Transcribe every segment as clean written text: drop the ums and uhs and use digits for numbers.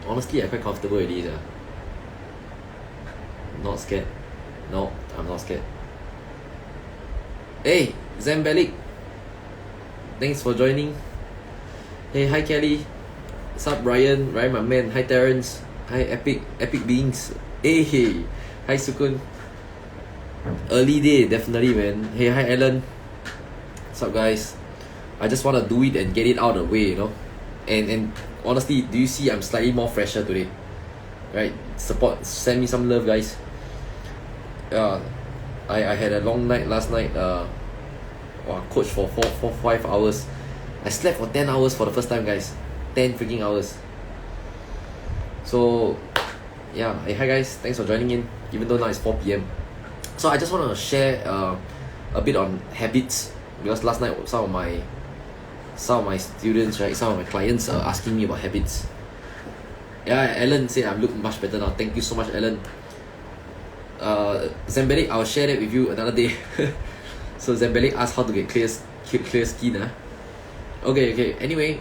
Honestly, I'm quite comfortable with these. Not scared. No, I'm not scared. Hey, Zambelic. Thanks for joining. Hey, hi Kelly. What's up, Ryan? Ryan, my man. Hi, Terrence. Hi, Epic Beings. Hey, hi, Sukun. Early day, definitely, man. Hey, hi, Ellen. What's up, guys? I just want to do it and get it out of the way, you know. And honestly, do you see I'm slightly more fresher today? Right? Support, send me some love, guys. I had a long night last night. Coach for 5 hours. I slept for 10 hours for the first time, guys. 10 freaking hours. So, yeah. Hey, hi, guys. Thanks for joining in, even though now it's 4 p.m. So I just want to share a bit on habits, because last night some of my students, right, some of my clients are asking me about habits. Yeah, Ellen said I look much better now. Thank you so much, Ellen. Zambelic, I'll share that with you another day. So Zambelic asked how to get clear skin. Okay. Anyway,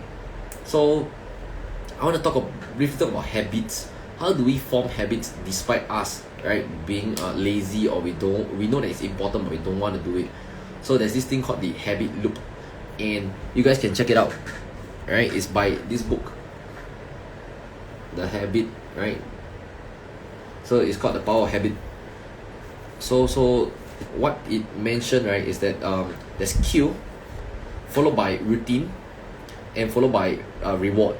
so I want to briefly talk about habits. How do we form habits despite us, right, being lazy, or we know that it's important but we don't want to do it? So there's this thing called the habit loop, and you guys can check it out. Right, it's by this book, The Habit, right? So it's called The Power of Habit. So what it mentioned, right, is that there's cue, followed by routine, and followed by reward.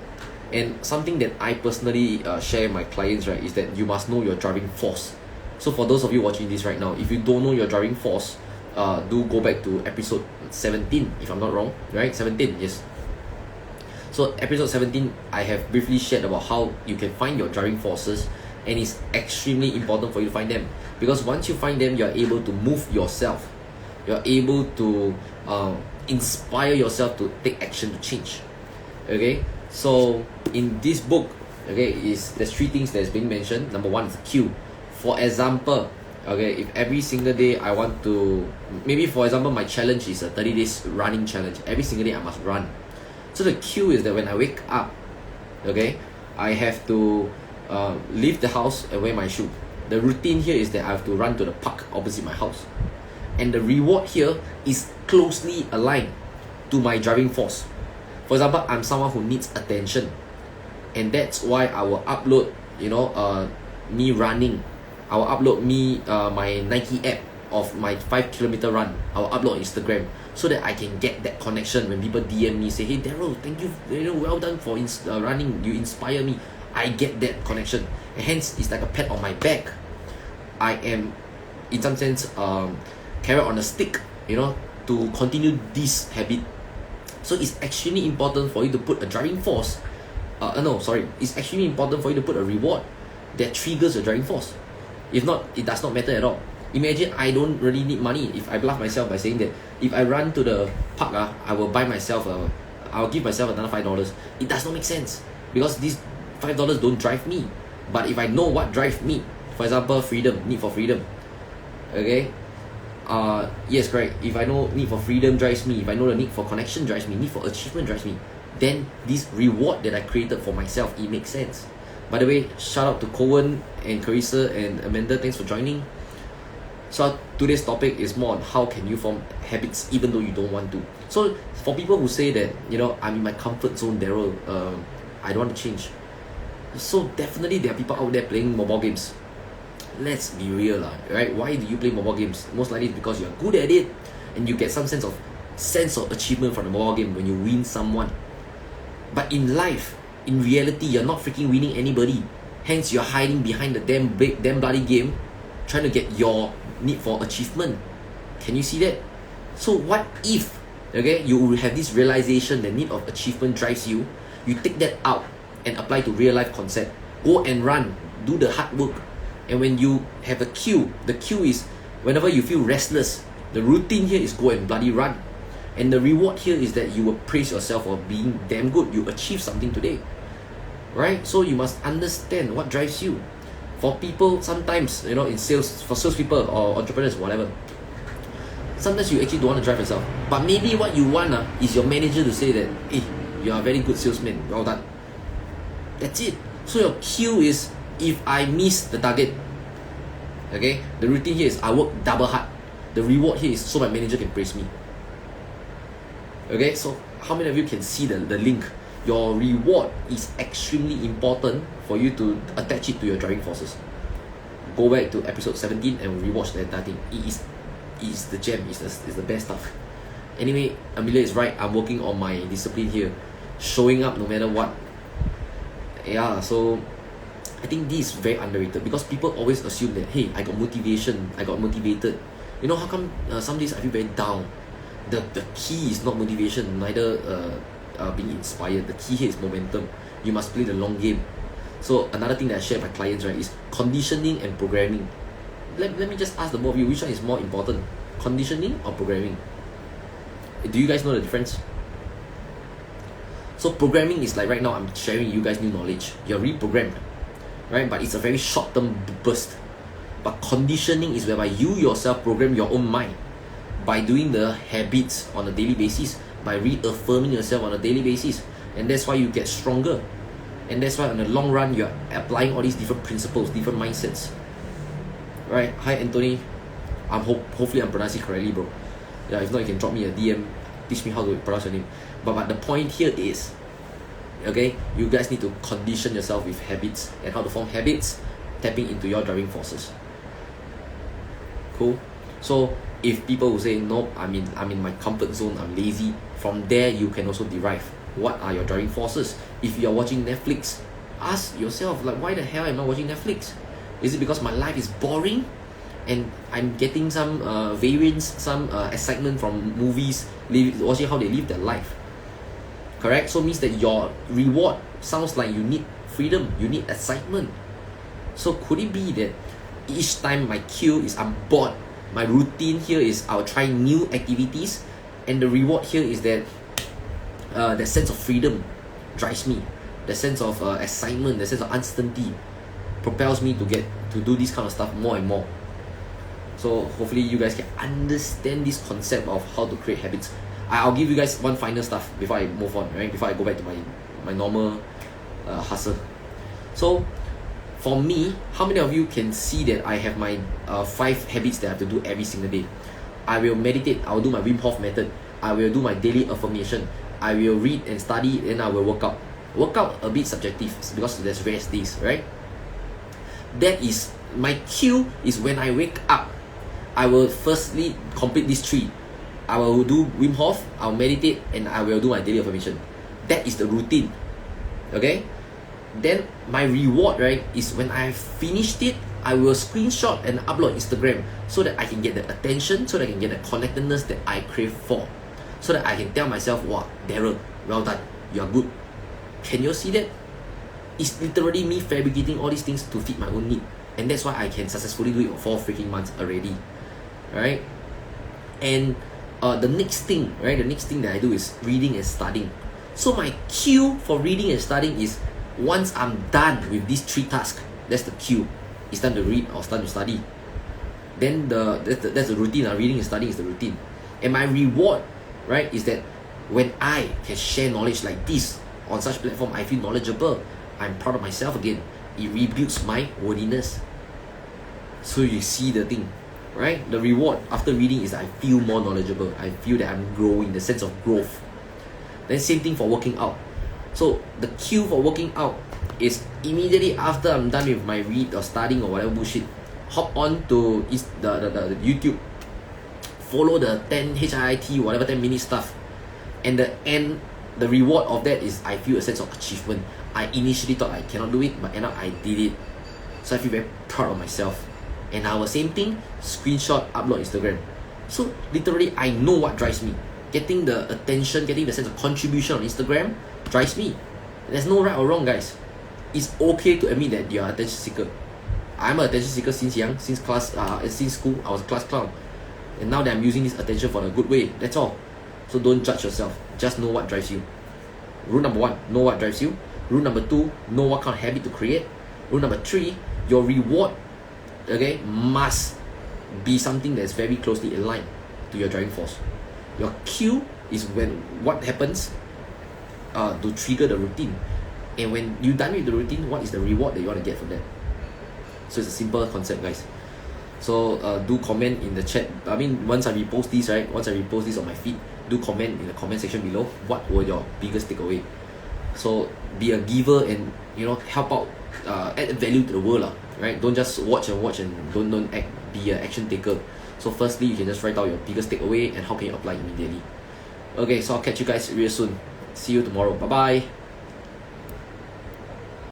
And something that I personally share with my clients, right, is that you must know your driving force. So for those of you watching this right now, if you don't know your driving force, do go back to episode 17, if I'm not wrong, right? 17, yes. So episode 17, I have briefly shared about how you can find your driving forces, and it's extremely important for you to find them, because once you find them, you're able to move yourself. You're able to inspire yourself to take action to change. Okay, so in this book, okay, there's 3 things that's being mentioned. Number 1 is cue. For example, okay, if every single day I want to, maybe for example my challenge is a 30 days running challenge. Every single day I must run. So the cue is that when I wake up, okay, I have to leave the house and wear my shoe. The routine here is that I have to run to the park opposite my house. And the reward here is closely aligned to my driving force. For example, I'm someone who needs attention, and that's why I will upload, me running. I will upload my Nike app of my 5-kilometer run. I will upload on Instagram, so that I can get that connection when people DM me, say, hey Daryl, thank you, well done for running, you inspire me. I get that connection, and hence it's like a pat on my back. I am, in some sense, carrot on a stick, to continue this habit. So it's extremely important for you to put a driving force. It's extremely important for you to put a reward that triggers your driving force. If not, it does not matter at all. Imagine I don't really need money. If I bluff myself by saying that if I run to the park, I will buy myself I'll give myself another $5. It does not make sense, because these $5 don't drive me. But if I know what drives me, for example, freedom, need for freedom, okay, yes, correct. If I know need for freedom drives me, if I know the need for connection drives me, need for achievement drives me, then this reward that I created for myself, it makes sense. By the way, shout out to Cohen and Carissa and Amanda, thanks for joining. So today's topic is more on how can you form habits even though you don't want to. So for people who say that, I'm in my comfort zone, Daryl, I don't want to change. So definitely there are people out there playing mobile games. Let's be real, right? Why do you play mobile games? Most likely it's because you're good at it, and you get some sense of achievement from the mobile game when you win someone. But in life, in reality, you're not freaking winning anybody. Hence, you're hiding behind the damn bloody game, trying to get your need for achievement. Can you see that? So what if, okay, you have this realization that need of achievement drives you, you take that out and apply to real life concept. Go and run, do the hard work. And when you have a cue, the cue is whenever you feel restless, the routine here is go and bloody run. And the reward here is that you will praise yourself for being damn good. You achieved something today, right? So you must understand what drives you. For people, sometimes, in sales, for salespeople or entrepreneurs, whatever, sometimes you actually don't want to drive yourself. But maybe what you want is your manager to say that, hey, you are a very good salesman, well done. That's it. So your Q is if I miss the target. Okay, the routine here is I work double hard. The reward here is so my manager can praise me. Okay, so how many of you can see the link? Your reward is extremely important for you to attach it to your driving forces. Go back to episode 17 and rewatch the entire thing. It is the gem, it's the best stuff. Anyway, Amelia is right. I'm working on my discipline here, showing up no matter what. Yeah, so I think this is very underrated because people always assume that, hey, I got motivation, I got motivated. You know how come some days I feel very down? The key is not motivation, neither being inspired. The key here is momentum. You must play the long game. So another thing that I share with my clients, right, is conditioning and programming. Let me just ask the both of you, which one is more important? Conditioning or programming? Do you guys know the difference? So programming is like right now I'm sharing you guys new knowledge. You're reprogrammed, right? But it's a very short-term burst. But conditioning is whereby you yourself program your own mind by doing the habits on a daily basis, by reaffirming yourself on a daily basis. And that's why you get stronger. And that's why in the long run, you're applying all these different principles, different mindsets. Right? Hi, Anthony. Hopefully I'm pronouncing it correctly, bro. Yeah, if not, you can drop me a DM, teach me how to pronounce your name. But the point here is, okay, you guys need to condition yourself with habits, and how to form habits, tapping into your driving forces. Cool. So if people will say, nope, I'm in my comfort zone, I'm lazy, from there you can also derive what are your driving forces. If you are watching Netflix, ask yourself, like, why the hell am I watching Netflix? Is it because my life is boring and I'm getting some variance, some excitement from movies, watching how they live their life? Correct? So it means that your reward sounds like you need freedom, you need excitement. So could it be that each time my cue is I'm bored, my routine here is I'll try new activities, and the reward here is that the sense of freedom drives me, the sense of excitement, the sense of uncertainty propels me to do this kind of stuff more and more. So hopefully you guys can understand this concept of how to create habits. I'll give you guys one final stuff before I move on, right? Before I go back to my normal hustle. So for me, how many of you can see that I have my 5 habits that I have to do every single day? I will meditate, I will do my Wim Hof method, I will do my daily affirmation, I will read and study, and I will work out. Workout a bit subjective because there's rest days, right? That is my cue. Is when I wake up, I will firstly complete these 3. I will do Wim Hof, I'll meditate, and I will do my daily affirmation. That is the routine. Okay? Then my reward, right, is when I finished it, I will screenshot and upload Instagram so that I can get the attention, so that I can get the connectedness that I crave for. So that I can tell myself, wow, Daryl, well done, you are good. Can you see that? It's literally me fabricating all these things to fit my own need. And that's why I can successfully do it for 4 freaking months already. Right? And the next thing, right, the next thing that I do is reading and studying. So my cue for reading and studying is once I'm done with these 3 tasks, that's the cue. It's time to read or start to study. Then that's the routine. Reading and studying is the routine. And my reward, right, is that when I can share knowledge like this on such platform, I feel knowledgeable. I'm proud of myself again. It rebuilds my worthiness. So you see the thing, right? The reward after reading is that I feel more knowledgeable. I feel that I'm growing, the sense of growth. Then same thing for working out. So the cue for working out is immediately after I'm done with my read or studying or whatever bullshit, hop on to the YouTube, follow the 10 HIIT, whatever 10-minute stuff, and the reward of that is I feel a sense of achievement. I initially thought I cannot do it, but end up I did it. So I feel very proud of myself. And now the same thing, screenshot, upload Instagram. So literally I know what drives me. Getting the attention, getting the sense of contribution on Instagram drives me. There's no right or wrong, guys. It's okay to admit that you're an attention seeker. I'm an attention seeker since young, since school. I was a class clown. And now that I'm using this attention for a good way, that's all. So don't judge yourself. Just know what drives you. Rule number 1, know what drives you. Rule number 2, know what kind of habit to create. Rule number 3, your reward, okay, must be something that's very closely aligned to your driving force. Your cue is when what happens to trigger the routine. And when you're done with the routine, what is the reward that you want to get from that? So it's a simple concept, guys. So do comment in the chat. I mean, once I repost this, right? Once I repost this on my feed, do comment in the comment section below. What were your biggest takeaway? So be a giver and help out, add value to the world, right? Don't just watch and don't act. Be an action taker. So firstly, you can just write out your biggest takeaway and how can you apply immediately. Okay, so I'll catch you guys real soon. See you tomorrow. Bye bye.